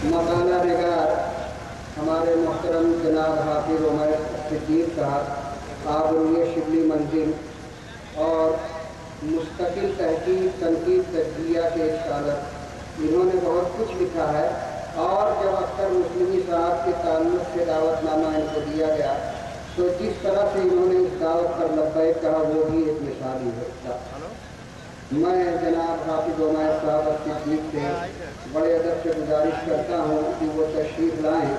मकाना निगार हमारे मोहतरम जनाब हाफिज़ उमर सिद्दीक़ साहब आबरूए शिबली मंजिल और मुस्तकिल तहकीक तनकीद तजज़िया के स्कॉलर, इन्होंने बहुत कुछ लिखा है। और जब अख्तर मुस्लिमी साहब के ताल्लुक़ से दावतनामा इनको दिया गया तो जिस तरह से इन्होंने इस दावत पर लब्बैक कहा वो भी एक मिसाली है। मैं जनाब हाफिज़ उमर साहब सिद्दीक़ से बड़े अदब से गुजारिश करता हूँ कि वो तशरीफ़ लाएँ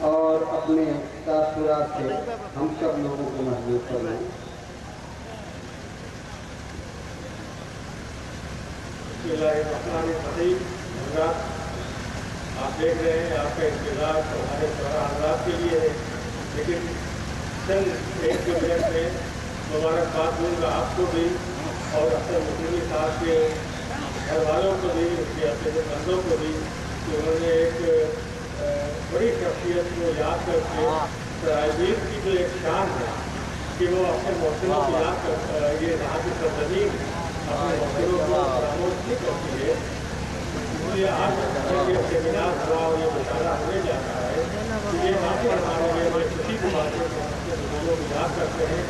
और अपने तासुरात से हम सब लोगों को महसूस करवाएँ। आप देख रहे हैं आपका इंतजार हमारे हजरात के लिए है, लेकिन चंद एक दो मिनट में मुबारकबाद दूँगा आपको भी और अख्तर मुस्लिमी साहब के घर वालों को भी, उसके अपने बंदों को भी, कि उन्होंने एक बड़ी शख्सियत को याद करके सरायबीर की जो एक शान है कि वो अपने मौसमों को याद कर ये यहाँ की सरजमीन अपने मौसमों को फरामोश नहीं करती है। इसलिए आज ये सेमिनार हुआ और ये मुशायरा होने जा रहा है कि ये बातें हमारे लिए बड़े खुशी की बातें लोगों को याद करते हैं।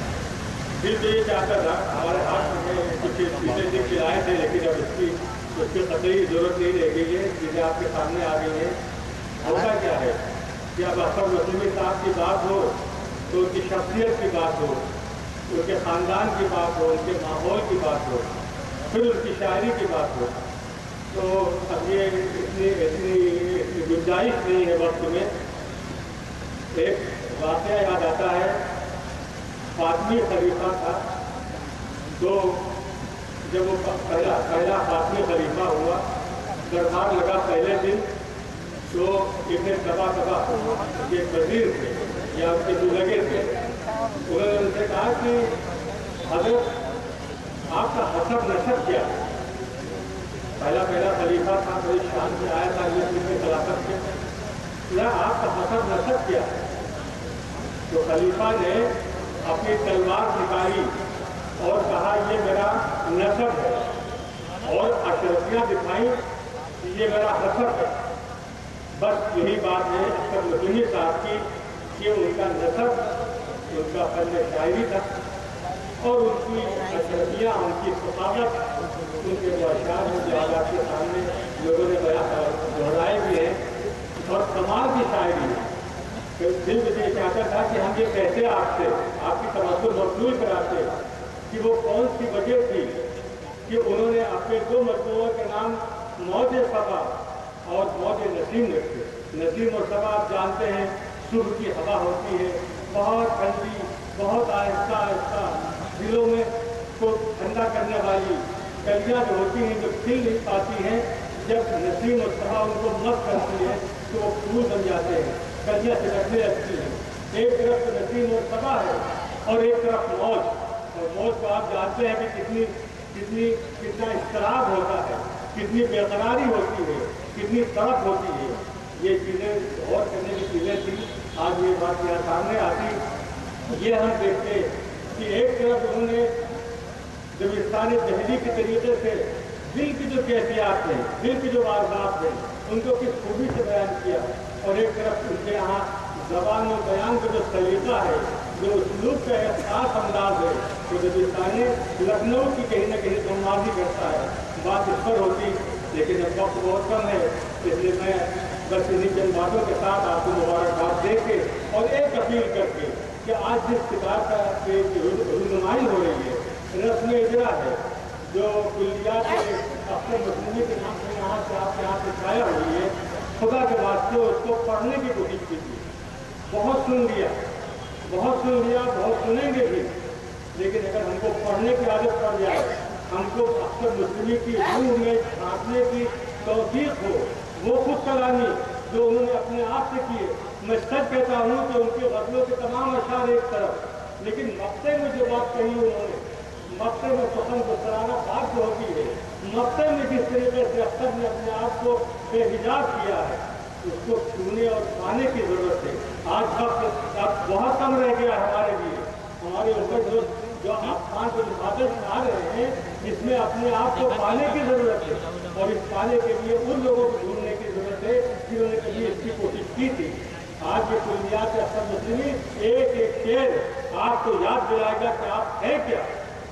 दिल तो ये चाहता था, हमारे हाथ में कुछ चीज़ें दिख के आए थे, लेकिन अब उसकी कतई ज़रूरत नहीं रह गई है, चीज़ें आपके सामने आ गई हैं। होता क्या है कि अब अख्तर मुस्लिमी साहब की बात हो तो उनकी शख्सियत की बात हो, उनके ख़ानदान की बात हो, उनके माहौल की बात हो, फिर उनकी शायरी की बात हो, तो अब ये इतनी गुंजाइश नहीं है वक्त में। एक वाक़या याद आता है, फातमी खलीफा था, तो जब वो पहला फातमी खलीफा हुआ, दरबार लगा पहले दिन, तो इतने तबा ये वज़ीर थे या उनके दुलगे थे, उन्होंने उनसे कहा कि हज़रत आपका हसब नसब क्या है? पहला खलीफा था, बड़ी शान से आया था ये फिर खिलाफत के, या आपका हसब नसब क्या है? तो खलीफा ने अपनी तलवार निकाली और कहा ये मेरा नसब है, और अशरफियाँ दिखाई कि ये मेरा हसब है। बस यही बात है अख्तर मुस्लिमी साहब की कि उनका नसब, उनका फन शायरी था और उनकी अशरफियाँ, उनकी सकावत, उनके जो अशार हैं जो आज आपके सामने लोगों ने दोहराए भी हैं और कमाल की शायरी है। तो दिल मुझे चाहता था कि हम ये कहते आपसे, आपकी तवज्जो मबसूल कराते कि वो कौन सी वजह थी कि उन्होंने अपने दो मजमूओं के नाम मौज सबा और मौज नसीम रखे। नसीम और सबा आप जानते हैं सुबह की हवा होती है, बहुत ठंडी, बहुत आहिस्ता आहिस्ता, दिलों में को ठंडा करने वाली कलियाँ जो होती हैं, जो खिल नहीं पाती हैं, जब नसीम और सबा उनको मत करती है तो वो फूल बन जाते हैं, कलियाँ छिड़कने लगती हैं। एक तरफ तो नसीम और सबा है और एक तरफ मौज, और मौज को आप जानते हैं कि कितना इस्तराब होता है, कितनी बेकरारी होती है, कितनी तड़प होती है। ये चीज़ें गौर करने की चीज़ें थी। आज ये बात यहाँ सामने आती, ये हम देखते कि एक तरफ उन्होंने दबिस्तान दहली के तरीके से दिल की जो कैफियत है, दिल की जो वारदात है, उनको किस खूबी से बयान किया, और एक तरफ उनके यहाँ ज़बान और बयान का जो सलीका है, जो उसलूब का एहसास अंदाज है, तो दबिस्तान लखनऊ की कहीं ना कहीं सम्मानी करता है। बात इस पर होती, लेकिन अब वक्त बहुत कम है, इसलिए मैं बस इन्हीं चंद बातों के साथ आपको मुबारकबाद दे के और एक अपील करके कि आज जिस किताब का रुनुमाई हो रही है, रस्म इजरा है, जो कुलियात अख्तर मुस्लिमी के नाम से यहाँ से आपके यहाँ से छाया हुई है, खुदा के वास्ते उसको पढ़ने की कोशिश कीजिए। बहुत सुन लिया, बहुत सुनेंगे भी, लेकिन अगर हमको पढ़ने की आदत पड़ जाए, हमको अख्तर मुस्लिमी की रूह में झांकने की तौफीक हो, वो खुद कलामी जो उन्होंने अपने आप से किए। मैं सच कहता हूँ कि उनके गज़लों के तमाम अशार एक तरफ, लेकिन मक्ते में जो बात कही उन्होंने, मक्ते में सुखन गुस्ताना बात जो होती है, मक्ते में जिस तरीके से अख्तर ने अपने आप को बेहिजाब किया है, उसको छूने और पाने की ज़रूरत है। आज वक्त अब बहुत कम रह गया है हमारे लिए, हमारे ऊपर जो आप खान को मुकाबले आ रहे हैं, इसमें अपने आप को पाने की ज़रूरत है, और इस पाने के लिए उन लोगों को ढूंढने की ज़रूरत है की कोशिश की थी। आज ये कुलियात अफसर मुस्लिमी एक एक शेर आपको याद दिलाएगा कि आप हैं क्या,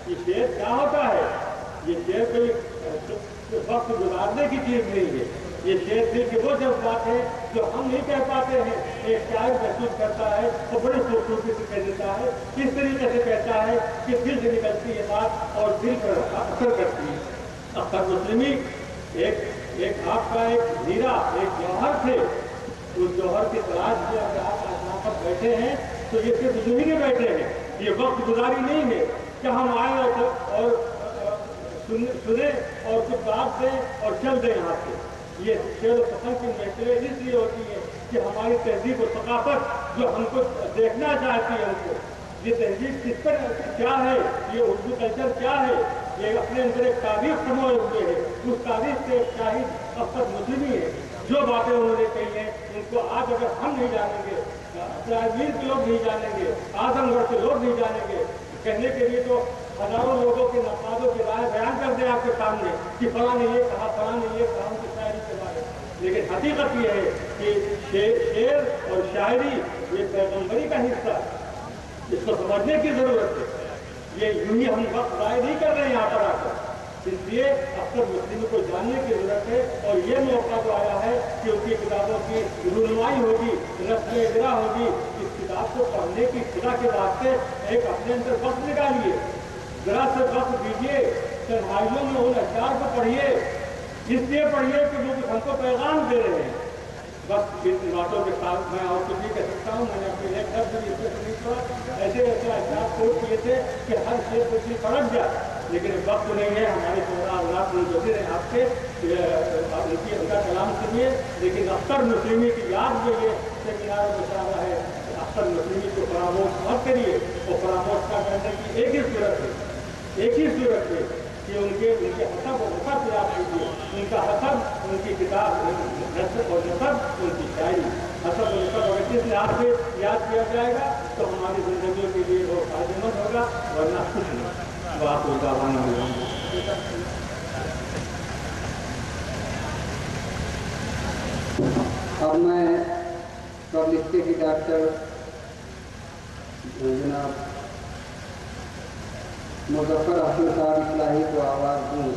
ये शेर क्या होता है। ये शेर कोई वक्त गुजारने की चीज़ नहीं है, ये शेर दिल के वो जज्बात है जो हम नहीं कह पाते हैं। एक शायर महसूस करता है तो बड़ी खूबसूरती से कह देता है, किस तरीके से कहता है कि दिल से निकलती है बात और दिल पर असर करती है। अख्तर मुस्लिमी एक आपका एक हीरा, एक जौहर थे। उस जौहर की तलाश में अगर आप यहाँ पर बैठे हैं तो ये सिर्फ यूं ही नहीं बैठे हैं, ये वक्त गुजारी नहीं है कि हम आए और सुने और कुछ बात दें और चल दें यहाँ से। ये शेर पसंद की महफिलें इसलिए होती है कि हमारी तहजीब और सकाफत जो हमको देखना चाहती है, हमको ये तहजीब किस पर क्या है, ये उर्दू कल्चर क्या है, ये अपने अंदर एक तारीफ समोए हुए है। उस तारीफ से एक शाहिद अख्तर मुस्लिमी है। जो बातें उन्होंने कही हैं उनको आज अगर हम नहीं जानेंगे, अजमेर के लोग नहीं जानेंगे, आजमगढ़ के लोग नहीं जानेंगे, कहने के लिए तो हजारों लोगों के नफाजों की राय बयान कर दे आपके सामने कि फलां ने ये कहा, फलां ने ये कहा उनकी शायरी के बारे में। लेकिन हकीकत ये है कि शेर और शायरी ये पैगम्बरी का हिस्सा है, इसको समझने की जरूरत है। ये यूं ही हम वक्त ज़ाया नहीं कर रहे हैं यहाँ पर आकर, इसलिए अक्सर मुस्लिम को जानने की जरूरत है। और ये मौका तो आया है कि उनकी किताबों की रुनमाई होगी, रस्म इजरा होगी। इस किताब को पढ़ने की खुदा के वास्ते एक अपने अंदर वक्त निकालिए, जरा से वक्त दीजिए, तन्हाइयों में उन अशआर को पढ़िए, इसलिए पढ़िए कि वो हमको पैगाम दे रहे हैं। बस इन बातों के साथ मैं और कुछ नहीं कह सकता हूँ। मैंने अपने एक शब्द भी इसमें नहीं पढ़ा, ऐसे अशआर कोट किए थे कि हर शेर कुछ भी पढ़ जाए, लेकिन वक्त नहीं है। हमारे शोहरा मुंतज़िर हैं आपसे, उनका कलाम सुनिए। लेकिन अख्तर मुस्लिमी की याद में ये सेमिनार मुशावरा है, अख्तर मुस्लिमी को फरामोश मत करिए। और फरामोश का करने की एक ही सूरत है, एक ही सूरत है कि उनके हसब और नसब याद कीजिए। उनका हसब उनकी किताब, नसब और नसब उनकी शायरी। हसब और नसब अगर किस लिहाज से याद किया जाएगा तो हमारी जिंदगियों के लिए वो फायदेमंद होगा, वरना कुछ नहीं। बात होगा वाना अब मैं पब्लिसिटी की डॉक्टर जनाब मुज़फ़्फ़र अहमद साहब इस्लाही को आवाज़ दूँ।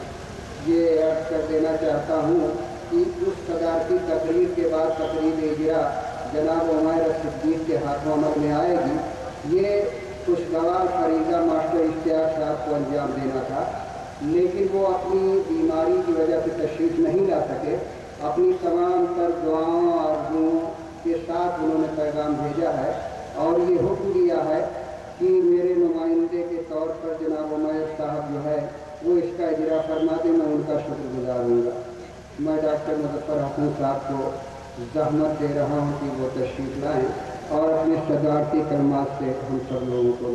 ये अर्ज कर देना चाहता हूँ कि उस सदारती तकरीर के बाद तकरीर इजरा जनाब उमैर सिद्दीक़ के हाथों अमल में आएगी। ये खुशगवार फरीज़ा मास्टर इश्तियाक साहब को अंजाम देना था, लेकिन वो अपनी बीमारी की वजह से तशरीफ़ नहीं ला सके। अपनी तमाम तर दुआओं और आरज़ुओं के साथ उन्होंने पैगाम भेजा है और ये हुक्म दिया है कि मेरे नुमाइंदे के तौर पर जनाब उमैर साहब जो है वो इसका इजरा फरमा दें, मैं उनका शुक्रगुजार हूँगा। मैं डॉक्टर मुज़फ़्फ़र अहमद साहब को ज़हमत दे रहा हूँ कि वो तशरीफ़ लाएँ और अपने सदारती कलमात से हम सब लोगों को